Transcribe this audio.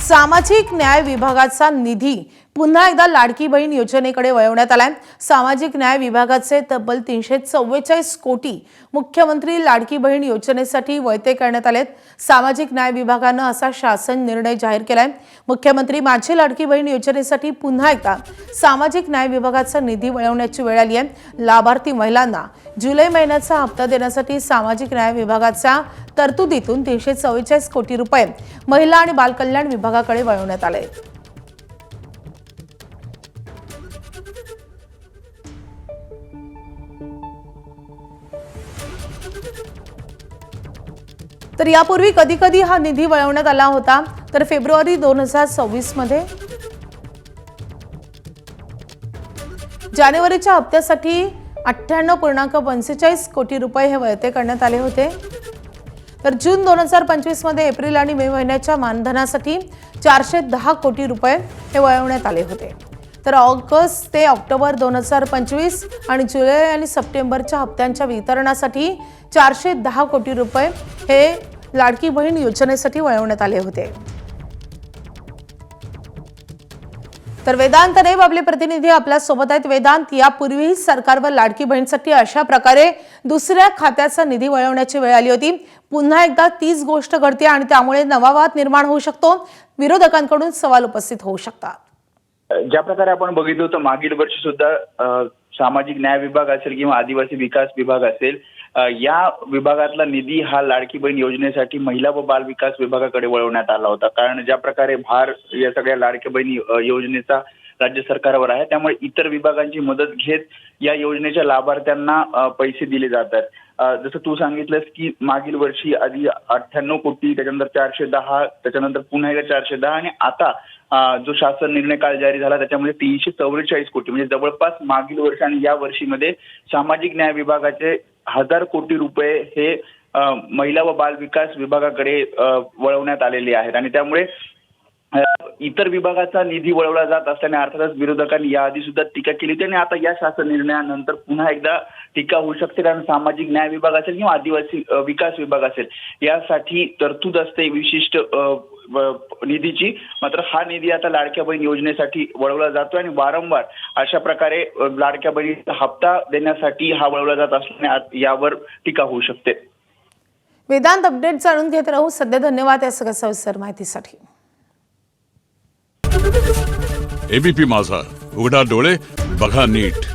सामाजिक न्याय विभागाचा निधी पुन्हा एकदा लाडकी बहीण योजनेकडे वळवण्यात आलाय। सामाजिक न्याय विभागाचे तब्बल 344 कोटी मुख्यमंत्री लाडकी बहीण योजनेसाठी वळते करण्यात आलेत। सामाजिक न्याय विभागाने असा शासन निर्णय जाहीर केलाय। मुख्यमंत्री माझी लाडकी बहीण योजनेसाठी पुन्हा एकदा सामाजिक न्याय विभागाचा निधी वळवण्याची वेळ आली आहे। लाभार्थी महिलांना जुलै महिन्याचा हप्ता देण्यासाठी सामाजिक न्याय विभागाच्या तरतुदीतून 344 कोटी रुपये महिला आणि बाल कल्याण विभागाकडे वळवण्यात आले। तर यापूर्वी कधी हा निधी वळवण्यात आला होता, तर फेब्रुवारी 2026 मध्ये जानेवारीच्या हप्त्यासाठी 98.45 कोटी रुपये हे वळते करण्यात आले होते। तर जून 2025 मध्ये एप्रिल आणि मे महिन्याच्या मानधनासाठी 410 कोटी रुपये हे वळवण्यात आले होते। तर ऑगस्ट ते ऑक्टोबर 2025 आणि जुलै आणि सप्टेंबरच्या हप्त्यांच्या वितरणासाठी 410 कोटी रुपये हे लाडकी बहीण योजनेसाठी वळवण्यात आले होते। तर वेदांत नेब आपले प्रतिनिधी आपल्या सोबत आहेत। वेदांत, यापूर्वी सरकारवर लाडकी बहीणसाठी अशा प्रकारे दुसऱ्या खात्याचा निधी वळवण्याची वेळ आली होती। पुन्हा एकदा तीच गोष्ट घडते आणि त्यामुळे नवा वाद निर्माण होऊ शकतो, विरोधकांकडून सवाल उपस्थित होऊ शकतात। ज्या प्रकारे आपण बघितलं तर मागील वर्षी सुद्धा सामाजिक न्याय विभाग असेल किंवा आदिवासी विकास विभाग असेल, या विभागातला निधी हा लाडकी बहीण योजनेसाठी महिला व बाल विकास विभागाकडे वळवण्यात आला होता। कारण ज्या प्रकारे भार या सगळ्या लाडकी बहीण योजनेचा राज्य सरकारवर आहे, त्यामुळे इतर विभागांची मदत घेत या योजनेच्या लाभार्थ्यांना पैसे दिले जातात। जसं तू सांगितलंस की मागील वर्षी आधी 98 कोटी, त्याच्यानंतर 410, त्याच्यानंतर पुन्हा एकदा 410 आणि आता जो शासन निर्णय काल जारी झाला त्याच्यामध्ये 344 कोटी, म्हणजे जवळपास मागील वर्ष आणि या वर्षीमध्ये सामाजिक न्याय विभागाचे 1000 कोटी रुपये हे महिला व बाल विकास विभागाकडे वळवण्यात आलेले आहेत। आणि त्यामुळे इतर विभागाचा निधी वळवला जात असल्याने अर्थातच विरोधकांनी याआधी सुद्धा टीका केली होती आणि आता या शासन निर्णयानंतर पुन्हा एकदा टीका होऊ शकते। कारण सामाजिक न्याय विभाग असेल किंवा आदिवासी विकास विभाग असेल, यासाठी तरतूद असते विशिष्ट निधीची, मात्र हा निधी आता लाडक्या बहीण योजनेसाठी वळवला जातो आणि वारंवार अशा प्रकारे लाडक्या बहिणीचा हप्ता देण्यासाठी हा वळवला जात असल्याने यावर टीका होऊ शकते। वेदांत, अपडेट जाणून घेत राहू। सध्या धन्यवाद या सगळ्या सविस्तर माहितीसाठी। एबीपी माझा, उघडा डोळे बघा नीट।